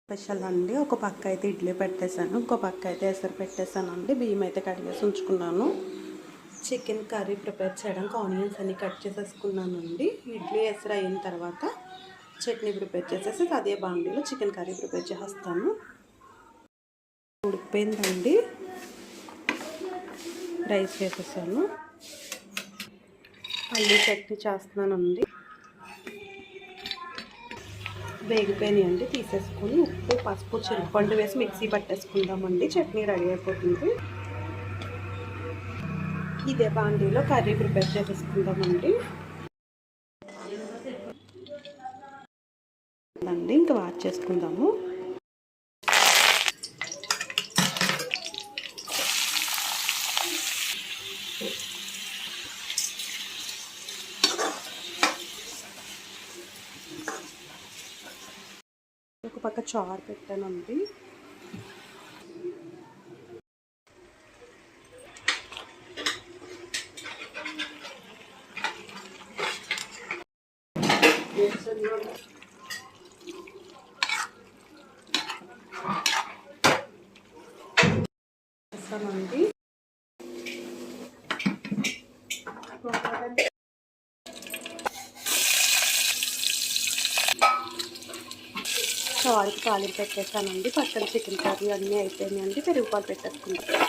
Special అండి. ఒక పక్క అయితే ఇడ్లీ పెట్టేశాను, ఇంకో పక్క అయితే ఎసరు పెట్టేశానండి. బియ్యం అయితే కడిగేసి ఉంచుకున్నాను. చికెన్ కర్రీ ప్రిపేర్ చేయడానికి ఆనియన్స్ అన్ని కట్ చేసేసుకున్నానండి. ఇడ్లీ ఎసరు అయిన తర్వాత చట్నీ ప్రిపేర్ చేసేసి అదే బాండీలో చికెన్ కర్రీ ప్రిపేర్ చేస్తాను. ఉడికిపోయిందండి. రైస్ వేసేసాను. పల్లీ చట్నీ చేస్తున్నానండి. వేగిపోయినాయండి. తీసేసుకొని ఉప్పు, పసుపు, చింతపండు వేసి మిక్సీ పట్టేసుకుందామండి. చట్నీ రెడీ అయిపోతుంది. ఇదే బాండీలో కర్రీ ప్రిపేర్ చేసేసుకుందామండి. ఇంకా వాచ్ చేసుకుందాము. ఒక పక్క చారు పెట్టానండి. చేస్తామండి. చారుకి తాలింపు పెట్టేసానండి. పక్కన చికెన్ కర్రీ అన్నీ అయిపోయినాయండి. పెరుగు పాలు పెట్టేసుకుంటాం.